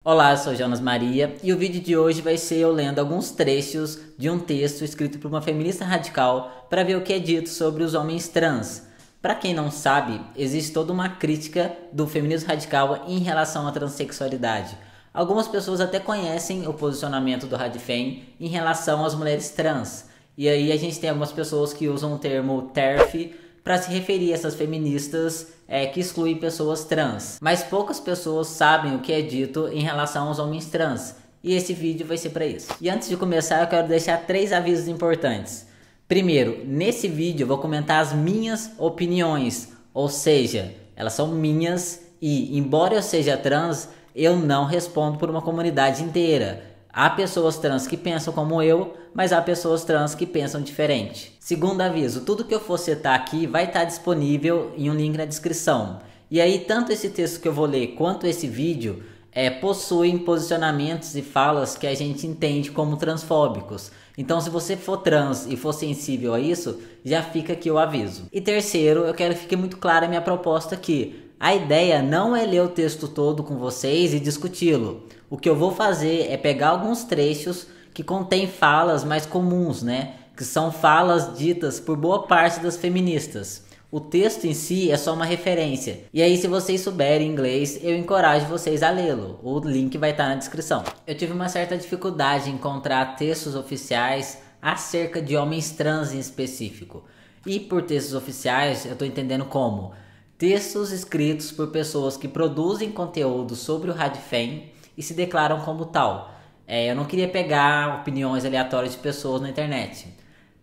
Olá, eu sou Jonas Maria e o vídeo de hoje vai ser eu lendo alguns trechos de um texto escrito por uma feminista radical para ver o que é dito sobre os homens trans. Para quem não sabe, existe toda uma crítica do feminismo radical em relação à transexualidade. Algumas pessoas até conhecem o posicionamento do Radfem em relação às mulheres trans. E aí a gente tem algumas pessoas que usam o termo TERF para se referir a essas feministas que excluem pessoas trans. Mas poucas pessoas sabem o que é dito em relação aos homens trans. E esse vídeo vai ser para isso. E antes de começar, eu quero deixar 3 avisos importantes. Primeiro, nesse vídeo eu vou comentar as minhas opiniões. Ou seja, elas são minhas e, embora eu seja trans, eu não respondo por uma comunidade inteira. Há pessoas trans que pensam como eu, mas há pessoas trans que pensam diferente. Segundo aviso, tudo que eu for citar aqui vai estar disponível em um link na descrição. E aí, tanto esse texto que eu vou ler quanto esse vídeo possuem posicionamentos e falas que a gente entende como transfóbicos. Então, se você for trans e for sensível a isso, já fica aqui o aviso. E terceiro, eu quero que fique muito clara a minha proposta aqui. A ideia não é ler o texto todo com vocês e discuti-lo. O que eu vou fazer é pegar alguns trechos que contêm falas mais comuns, né? Que são falas ditas por boa parte das feministas. O texto em si é só uma referência. E aí, se vocês souberem inglês, eu encorajo vocês a lê-lo. O link vai estar na descrição. Eu tive uma certa dificuldade em encontrar textos oficiais acerca de homens trans em específico. E por textos oficiais, eu estou entendendo como textos escritos por pessoas que produzem conteúdo sobre o Radfem e se declaram como tal. Eu não queria pegar opiniões aleatórias de pessoas na internet.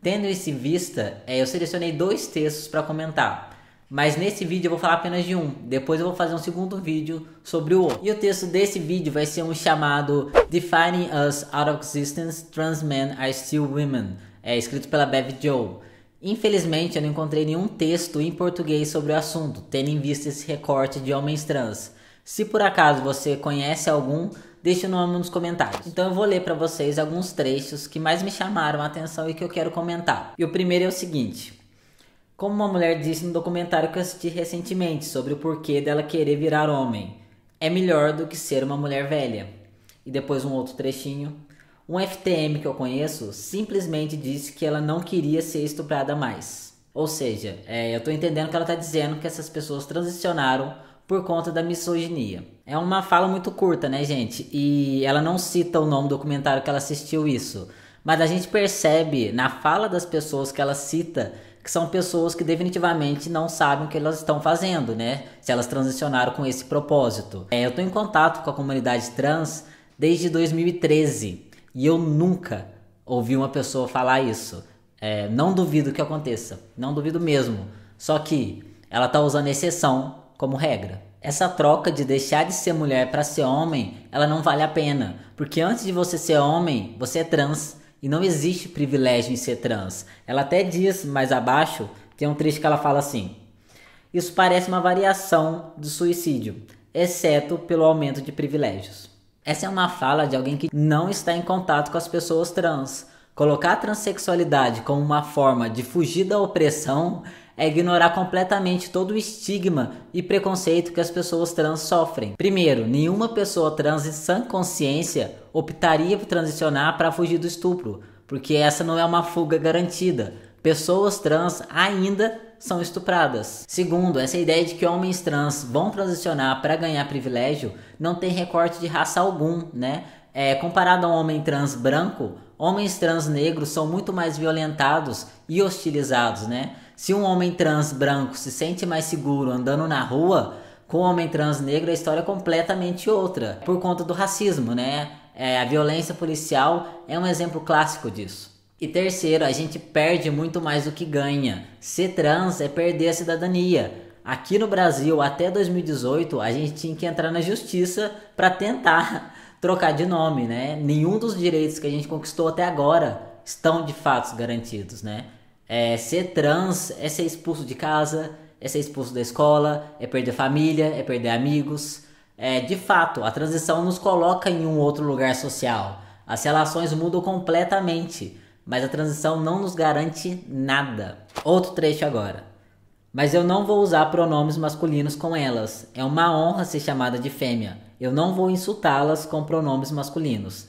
Tendo isso em vista, eu selecionei 2 textos para comentar. Mas nesse vídeo eu vou falar apenas de um. Depois eu vou fazer um segundo vídeo sobre o outro. E o texto desse vídeo vai ser um chamado Defining Us Out of Existence, Trans Men Are Still Women. Escrito pela Bev Joe. Infelizmente eu não encontrei nenhum texto em português sobre o assunto, tendo em vista esse recorte de homens trans. Se por acaso você conhece algum, deixe o nome nos comentários. Então eu vou ler para vocês alguns trechos que mais me chamaram a atenção e que eu quero comentar. E o primeiro é o seguinte: como uma mulher disse no documentário que eu assisti recentemente sobre o porquê dela querer virar homem, é melhor do que ser uma mulher velha. E depois um outro trechinho. Um FTM que eu conheço simplesmente disse que ela não queria ser estuprada mais. Ou seja, eu tô entendendo que ela tá dizendo que essas pessoas transicionaram por conta da misoginia. É uma fala muito curta, né, gente? E ela não cita o nome do documentário que ela assistiu isso. Mas a gente percebe na fala das pessoas que ela cita que são pessoas que definitivamente não sabem o que elas estão fazendo, né? Se elas transicionaram com esse propósito. Eu tô em contato com a comunidade trans desde 2013. E eu nunca ouvi uma pessoa falar isso. Não duvido que aconteça. Não duvido mesmo. Só que ela tá usando exceção como regra. Essa troca de deixar de ser mulher para ser homem, ela não vale a pena. Porque antes de você ser homem, você é trans. E não existe privilégio em ser trans. Ela até diz mais abaixo, tem um trecho que ela fala assim: isso parece uma variação do suicídio, exceto pelo aumento de privilégios. Essa é uma fala de alguém que não está em contato com as pessoas trans. Colocar a transexualidade como uma forma de fugir da opressão é ignorar completamente todo o estigma e preconceito que as pessoas trans sofrem. Primeiro, nenhuma pessoa trans em sã consciência optaria por transicionar para fugir do estupro, porque essa não é uma fuga garantida. Pessoas trans ainda são estupradas. Segundo, essa ideia de que homens trans vão transicionar para ganhar privilégio não tem recorte de raça algum, né? Comparado a um homem trans branco, homens trans negros são muito mais violentados e hostilizados, né? Se um homem trans branco se sente mais seguro andando na rua, com um homem trans negro a história é completamente outra, por conta do racismo, né? A violência policial é um exemplo clássico disso. E terceiro, a gente perde muito mais do que ganha. Ser trans é perder a cidadania. Aqui no Brasil, até 2018, a gente tinha que entrar na justiça para tentar trocar de nome, né? Nenhum dos direitos que a gente conquistou até agora estão de fato garantidos, né? Ser trans é ser expulso de casa, é ser expulso da escola, é perder família, é perder amigos. De fato, a transição nos coloca em um outro lugar social. As relações mudam completamente, mas a transição não nos garante nada. Outro trecho agora. Mas eu não vou usar pronomes masculinos com elas. É uma honra ser chamada de fêmea. eu não vou insultá-las com pronomes masculinos.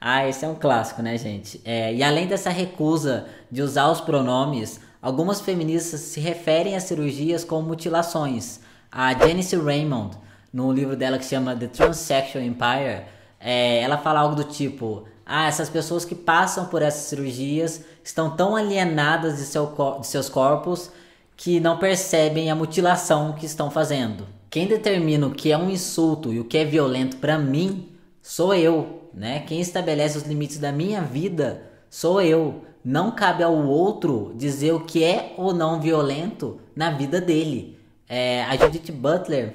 Ah, esse é um clássico, né, gente? E além dessa recusa de usar os pronomes, algumas feministas se referem às cirurgias como mutilações. A Janice Raymond, no livro dela que se chama The Transsexual Empire, ela fala algo do tipo: essas pessoas que passam por essas cirurgias estão tão alienadas de seus corpos que não percebem a mutilação que estão fazendo. Quem determina o que é um insulto e o que é violento para mim sou eu, né? Quem estabelece os limites da minha vida sou eu. Não cabe ao outro dizer o que é ou não violento na vida dele. A Judith Butler,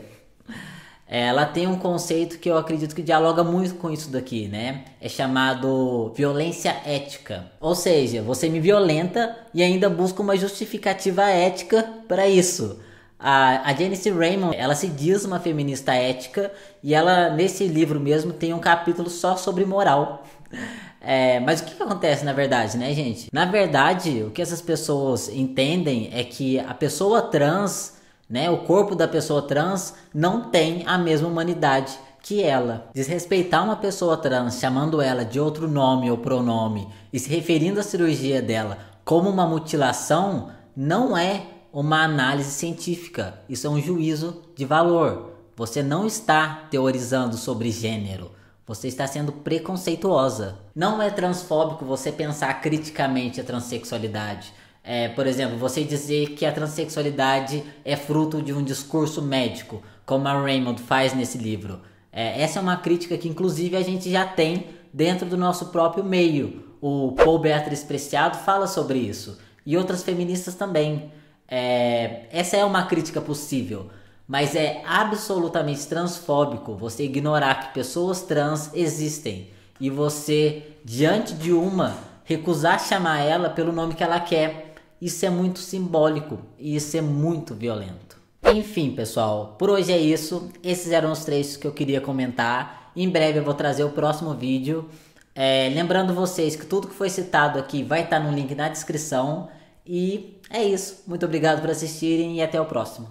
ela tem um conceito que eu acredito que dialoga muito com isso daqui, né? É chamado violência ética. Ou seja, você me violenta e ainda busca uma justificativa ética para isso. A Janice Raymond, ela se diz uma feminista ética e ela, nesse livro mesmo, tem um capítulo só sobre moral. Mas o que acontece na verdade, né, gente? Na verdade, o que essas pessoas entendem é que a pessoa trans, né, o corpo da pessoa trans não tem a mesma humanidade que ela. Desrespeitar uma pessoa trans, chamando ela de outro nome ou pronome e se referindo à cirurgia dela como uma mutilação, não é uma análise científica. Isso é um juízo de valor. Você não está teorizando sobre gênero. Você está sendo preconceituosa. Não é transfóbico você pensar criticamente a transexualidade. Por exemplo, você dizer que a transexualidade é fruto de um discurso médico, como a Raymond faz nesse livro. Essa é uma crítica que inclusive a gente já tem dentro do nosso próprio meio. O Paul Beatriz Preciado fala sobre isso. E outras feministas também. Essa é uma crítica possível. Mas é absolutamente transfóbico você ignorar que pessoas trans existem. E você, diante de uma, recusar chamar ela pelo nome que ela quer. Isso é muito simbólico e isso é muito violento. Enfim, pessoal, por hoje é isso. Esses eram os trechos que eu queria comentar. Em breve eu vou trazer o próximo vídeo. Lembrando vocês que tudo que foi citado aqui vai estar no link na descrição. E é isso. Muito obrigado por assistirem e até o próximo.